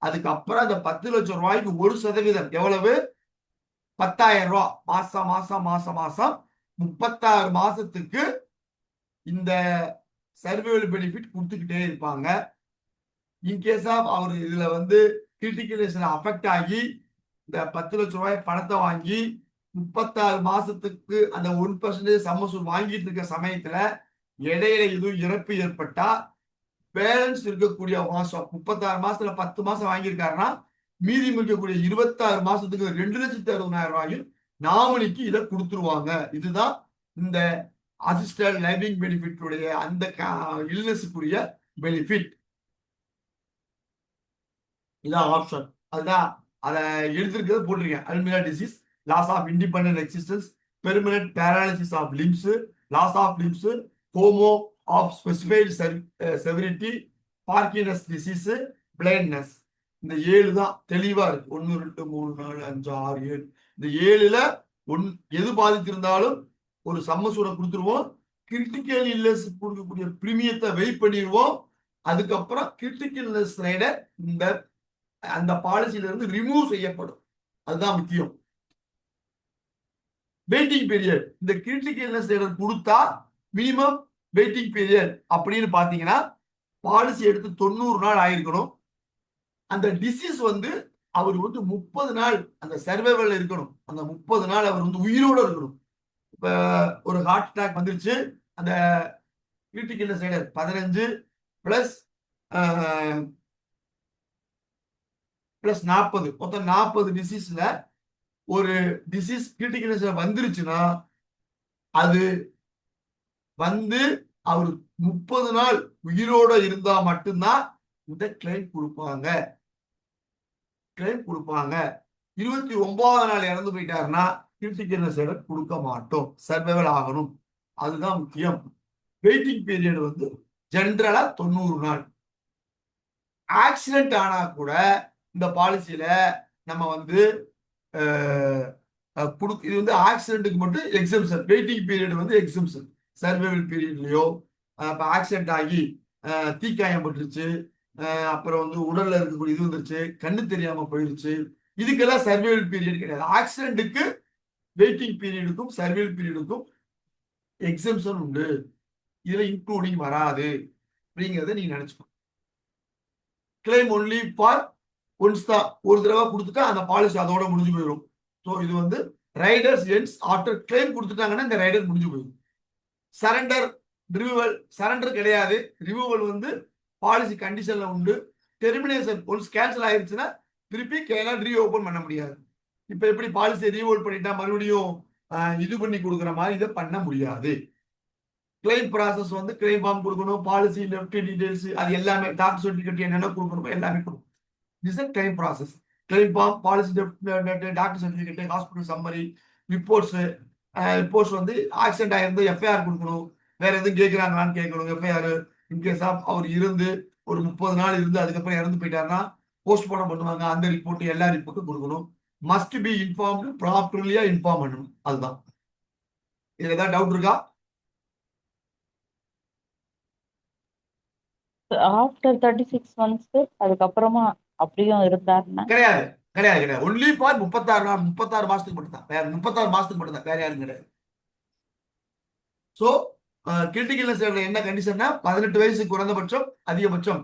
அதுக்கப்புறம் அந்த 10 லட்சம் ரூபாய்க்கு 1% எவ்வளவு? 10,000 ரூபாய். மாசம் 36 மாசத்துக்கு இந்த சர்வைவல் பெனிஃபிட் கொடுத்துக்கிட்டே இருப்பாங்க. இன்கேஸ் ஆஃப் அவர் இதுல வந்து கிரிட்டிக்கல் அஃபெக்ட் ஆகி இந்த 10 லட்சம் ரூபாய் பணத்தை வாங்கி 36 மாசத்துக்கு அந்த 1% சம்மசூல் வாங்கிட்டு இருக்க சமயத்துல இடையில எதுவும் இறப்பு ஏற்பட்டா பேலன்ஸ் இருக்கக்கூடிய மாசம் 36 மாசத்துல 10 மாசம் வாங்கியிருக்காருன்னா மீதி இருக்கக்கூடிய 26 மாசத்துக்கு 2,60,000 ரூபாயும் நாமினிக்கு இதை கொடுத்துருவாங்க. இதுதான் இந்த அசிஸ்டட் லைவிங் பெனிஃபிட் உடைய அந்த இல்னஸுக்குரிய பெனிஃபிட். இதான் ஆப்ஷன். அதுதான் அதை எழுதிருக்கிறது போட்டிருக்கேன். Alzheimer's disease, loss of independent existence, permanent paralysis of limbs, loss of limbs, coma of specified severity, Parkinson's disease, blindness. இந்த 7 தான் தெளிவா இருக்கு. 1, 2, 3, 4, 5, 6, 7. இந்த 7ல எது பாதித்திருந்தாலும் ஒரு சம்மசூரை கொடுத்துருவோம். கிரிட்டிக்கல் இல்னஸ் கொடுக்கக்கூடிய பிரீமியத்தை வெயிட் பண்ணிடுவோம். அதுக்கப்புறம் கிரிட்டிக்கல் இல்னஸ் ரைடர் இந்த அந்த பாலிசியில இருந்து ரிமூவ் செய்யப்படும். அதுதான் முக்கியம். வெயிட்டிங் பீரியட், இந்த கிரிட்டிக்கல் இல்னஸ் ரைடர் கொடுத்தா மினிமம் வெயிட்டிங் பீரியட் அப்படின்னு பாத்தீங்கன்னா பாலிசி எடுத்து 90 நாள் ஆயிருக்கணும். அந்த டிசீஸ் வந்து அவர் வந்து 30 நாள் அந்த சர்வைவல் இருக்கணும். அந்த 30 நாள் அவர் வந்து உயிரோட இருக்கணும். இப்ப ஒரு ஹார்ட் அட்டாக் வந்துருச்சு, அந்த கிரிட்டிக்கல் சைடர் 15 பிளஸ் பிளஸ் 40 மொத்தம் 40 டிசீஸ்ல ஒரு டிசீஸ் கிரிட்டிக்கல் வந்துருச்சுன்னா அது வந்து அவர் 30 நாள் உயிரோட இருந்தா மட்டும்தான் இந்த கிளைம் கொடுப்பாங்க. 29வது நாள் இறந்து போயிட்டாருன்னா கிரிட்டிக்கல் கொடுக்க மாட்டோம். சர்வைவல் ஆகணும், அதுதான் முக்கியம். வெயிட்டிங் பீரியட் வந்து ஜென்ரலா 90 நாள். ஆக்சிடென்ட் ஆனா கூட இந்த பாலிசியில நம்ம வந்து இது வந்து ஆக்சிடென்ட்டுக்கு மட்டும் எக்ஸம்ஷன். வெயிட்டிங் பீரியட் வந்து எக்ஸம்ஷன். சர்வைவல் பீரியட்லயோ இப்போ ஆக்சிடென்ட் ஆகி தீக்காயம் பட்டுருச்சு, அப்புறம் வந்து உடல்ல இருக்கக்கூடிய இது வந்துருச்சு, கண்ணு தெரியாம போயிருச்சு, இதுக்கெல்லாம் சர்வைவல் பீரியட் கிடையாது. ஆக்சிடென்ட்டுக்கு வெயிட்டிங் பீரியடுக்கும் சர்வைவல் பீரியடுக்கும் எக்ஸம்ஷன் உண்டு. இதுல இன்க்ளூடிங் வராது அப்படிங்கிறத நீங்க நினைச்சுக்கோ. கிளைம் ஒன்லி ஃபார் ஒன்ஸ் தான். ஒரு தடவை கொடுத்துட்டா அந்த பாலிசி அதோட முடிஞ்சு போயிடும். ஸோ இது வந்து ரைடர்ஸ் எண்ட்ஸ் ஆஃப்டர் கிளைம் கொடுத்துட்டாங்கன்னா இந்த ரைடர் முடிஞ்சு போயிடும். சரண்டர் ரிமூவல், சரண்டர் கிடையாது. ரிமூவல் வந்து பாலிசி கண்டிஷன்ல உண்டு. டெர்மினேஷன் ஒன்ஸ் கேன்சல் ஆயிருச்சுன்னா திருப்பி கேனாட் ரீஓபன் பண்ண முடியாது. இப்ப எப்படி பாலிசியை ரீஓபன் பண்ணிட்டா மறுபடியும் இது பண்ணி கொடுக்குற மாதிரி இதை பண்ண முடியாது. கிளைம் ப்ராசஸ் வந்து கிளைம் ஃபார்ம் கொடுக்கணும், பாலிசி டீடைல்ஸ், அது எல்லாமே டாக்டர் சர்டிஃபிகேட் என்னென்ன கொடுக்கணுமோ எல்லாமே கொடுக்கணும். This is claim process. Claim form, policy, doctor certificate, hospital summary, reports வந்து ஆக்சிடென்ட் ஆயிருந்து எஃப்ஐஆர் கொடுக்கணும். வேற எதுவும் கேட்கிறாங்களான்னு கேட்கணும். எஃப்ஐஆர் இன்கேஸ் ஆஃப் அவர் இருந்து ஒரு 30 நாள் இருந்து அதுக்கப்புறம் இறந்து போயிட்டாருன்னா போஸ்ட்மார்ட்டம் பண்ணுவாங்க. அந்த ரிப்போர்ட் எல்லா ரிப்போர்ட்டும் கொடுக்கணும். மஸ்ட் பி இன்ஃபார்ம்டு, ப்ராப்பர்லியா இன்ஃபார்ம் பண்ணணும். அதுதான். இதுல ஏதாவது டவுட் இருக்கா? ஆஃப்டர் 36 மந்த்ஸ் அதுக்கப்புறமா அப்படியும் இருந்தாருன்னா கிடையாது, கிடையாது, கிடையாது. ஒன்லி ஃபார் 36 நாள், 36 மாசத்துக்கு மட்டும் தான். வேற 36 மாசத்துக்கு மட்டும் தான், வேற யாரும் கிடையாது. ஸோ கிரிட்டிக்கல் என்ன கண்டிஷன்னா 18 வயசு குறைந்தபட்சம், அதிகபட்சம்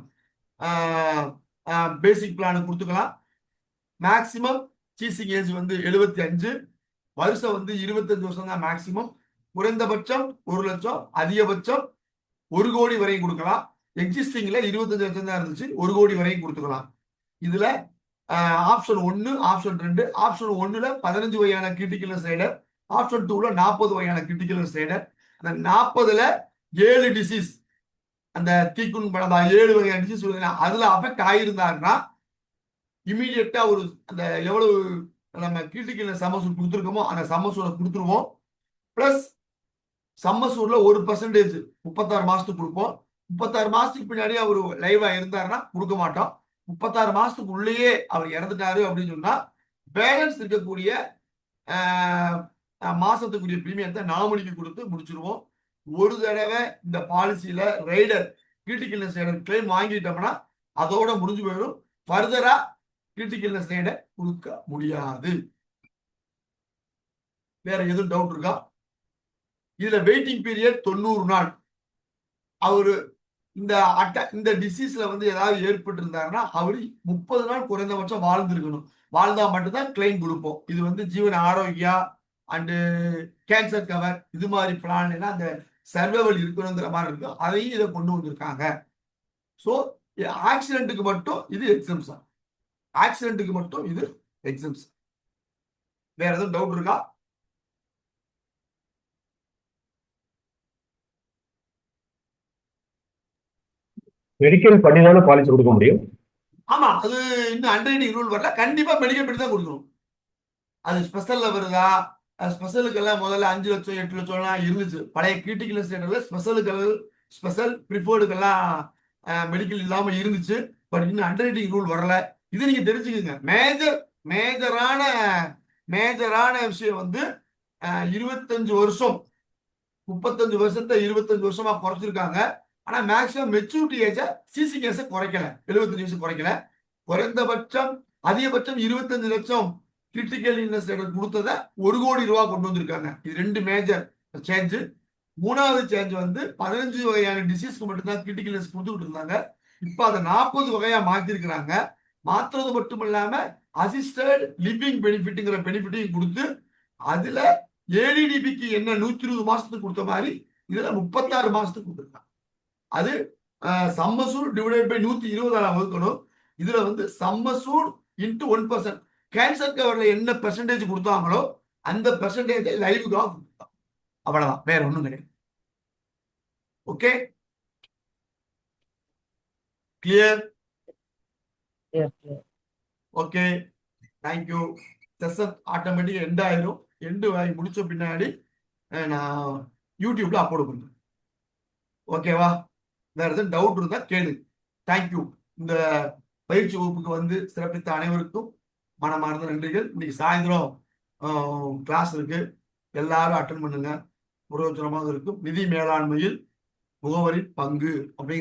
பேசிக் பிளான் கொடுத்துக்கலாம். மேக்சிமம் சீசிங் ஏஜ் வந்து 75, வருஷம் வந்து 25 வருஷம் தான் மேக்சிமம். குறைந்தபட்சம் 1 லட்சம், அதிகபட்சம் 1 கோடி வரையும் கொடுக்கலாம். எக்ஸிஸ்டிங்ல 25 லட்சம் தான் இருந்துச்சு, 1 கோடி வரையும் கொடுத்துக்கலாம். இதுல ஆப்ஷன் 1, ஆப்ஷன் 2. ஆப்ஷன் 1ல 15 வகையான கிரிட்டிக்கல் ரைடர், ஆப்ஷன் 2ல 40 வகையான கிரிட்டிக்கல் ரைடர். அந்த 40ல 7 டிசீஸ், அந்த தீக்குன் படம் 7 வகையான டிசீஸ் அதுல அஃபெக்ட் ஆயிருந்தாருன்னா இமீடியட்டா ஒரு அந்த எவ்வளவு நம்ம கிரிட்டிக்கல் சம்மசூல் கொடுத்துருக்கோமோ அந்த சம்மசூலை கொடுத்துருவோம். பிளஸ் சம்மசூர்ல 1% 36 மாசத்துக்கு கொடுப்போம். 36 மாசத்துக்கு பின்னாடி அவர் லைவா இருந்தாருன்னா கொடுக்க மாட்டோம். 36 மாசத்துக்கு உள்ளேயே அவர் இறந்துட்டாரு அப்படின்னு சொன்னா பேலன்ஸ் இருக்கக்கூடிய மாசத்துக்குரிய பிரீமியத்தை நாமினிக்கு கொடுத்து முடிச்சிருவோம். ஒரு தடவை இந்த பாலிசியில ரைடர் கிரிட்டிக்கல் ரைடர் கிளைம் வாங்கிட்டோம்னா அதோட முடிஞ்சு போயிடும். ஃபர்தரா கிரிட்டிக்கல் ரைடர் கொடுக்க முடியாது. வேற எதுவும் டவுட் இருக்கா? இதுல வெயிட்டிங் பீரியட் 90 நாள். அவரு இந்த டிசீஸ்ல வந்து ஏதாவது ஏற்பட்டு இருந்தாருன்னா அவரு 30 நாள் குறைந்தபட்சம் வாழ்ந்திருக்கணும். வாழ்ந்தா மட்டும்தான் கிளைம் கொடுப்போம். இது வந்து ஜீவன ஆரோக்கியா அண்டு கேன்சர் கவர் இது மாதிரி பிளான் எல்லாம் அந்த சர்வைவல் இருக்கணுங்கிற மாதிரி இருக்கும். அதையும் இதை கொண்டு வந்திருக்காங்க. ஸோ ஆக்சிடென்ட்டுக்கு மட்டும் இது எக்ஸம்ஷன். ஆக்சிடென்ட்டுக்கு மட்டும் இது எக்ஸம்ஷன். வேற எதுவும் டவுட் இருக்கா? மெடிக்கல் பண்ணி தானே பாலிசி கொடுக்க முடியும். ஆமா, அது இன்னும் அண்டர்ரைடிங் ரூல் வரல. கண்டிப்பா மெடிக்கல் பண்ணி தான் கொடுக்கணும். அது ஸ்பெஷல்ல வருதா? ஸ்பெஷலுக்கெல்லாம் முதல்ல 5 லட்சம் 8 லட்சம்லாம் இருந்துச்சு. பழைய கிரிட்டிக்கல் ஸ்டேட்டர்ல ஸ்பெஷல் ப்ரிஃபர்டுக்கெல்லாம் மெடிக்கல் இல்லாம இருந்துச்சு. பட் இன்னும் அண்டர்ரைடிங் ரூல் வரல. இது நீங்க தெரிஞ்சுக்கோங்க. மேஜரான விஷயம் வந்து 25 வருஷம், 35 வருஷத்தை 25 வருஷமா குறைச்சிருக்காங்க. ஆனா மேக்சிமம் மெச்சூரிட்டி ஏஜை சிசிங் ஏஜை குறைக்கல, 75 வயசு குறைக்கல. குறைந்தபட்சம் அதிகபட்சம் 25 லட்சம் கிரிட்டிக்கல் இல்னஸ் கொடுத்ததை 1 கோடி ரூபா கொண்டு வந்திருக்காங்க. இது 2 மேஜர் சேஞ்சு. 3வது சேஞ்ச் வந்து 15 வகையான டிசீஸ்க்கு மட்டும்தான் கிரிட்டிக்கல் இல்னஸ் கொடுத்துக்கிட்டு இருந்தாங்க. இப்ப அதை 40 வகையா மாத்திருக்கிறாங்க. மாத்துறது மட்டும் இல்லாம அசிஸ்டட் லிவிங் பெனிஃபிட்ங்கிற பெனிஃபிட்டையும் கொடுத்து அதுல ஏடிடிபிக்கு என்ன 120 மாசத்துக்கு கொடுத்த மாதிரி இதுல 36 மாசத்துக்கு கொடுத்துருக்காங்க. அது சம்மசூர் டிவைடட் பை 120 வகுக்கணும். இதுல வந்து சம்மசூர் இன்டு 1%. கேன்சர் கவர்ல என்ன பெர்சன்டேஜ் கொடுத்தாங்களோ அந்த பெர்சன்டேஜ் லைவுக்காக கொடுத்தாங்க. அவ்வளவுதான், வேற ஒண்ணும் கிடையாது. Okay, clear? Okay, thank you. Session automatic end ஆயிரும். எண்டு ஆகி முடிச்ச பின்னாடி நான் யூடியூப்ல அப்லோட் பண்ணுறேன். ஓகேவா? வேற எதுவும் டவுட் இருந்தா கேளு. தேங்க்யூ. இந்த பயிற்சி வகுப்புக்கு வந்து சிறப்பித்த அனைவருக்கும் மனமார்ந்த நன்றிகள். இன்னைக்கு சாயந்தரம் கிளாஸ் இருக்கு, எல்லாரும் அட்டன் பண்ணுங்க, பிரயோஜனமாக இருக்கும். நிதி மேலாண்மையில் முகவரின் பங்கு அப்படிங்கிற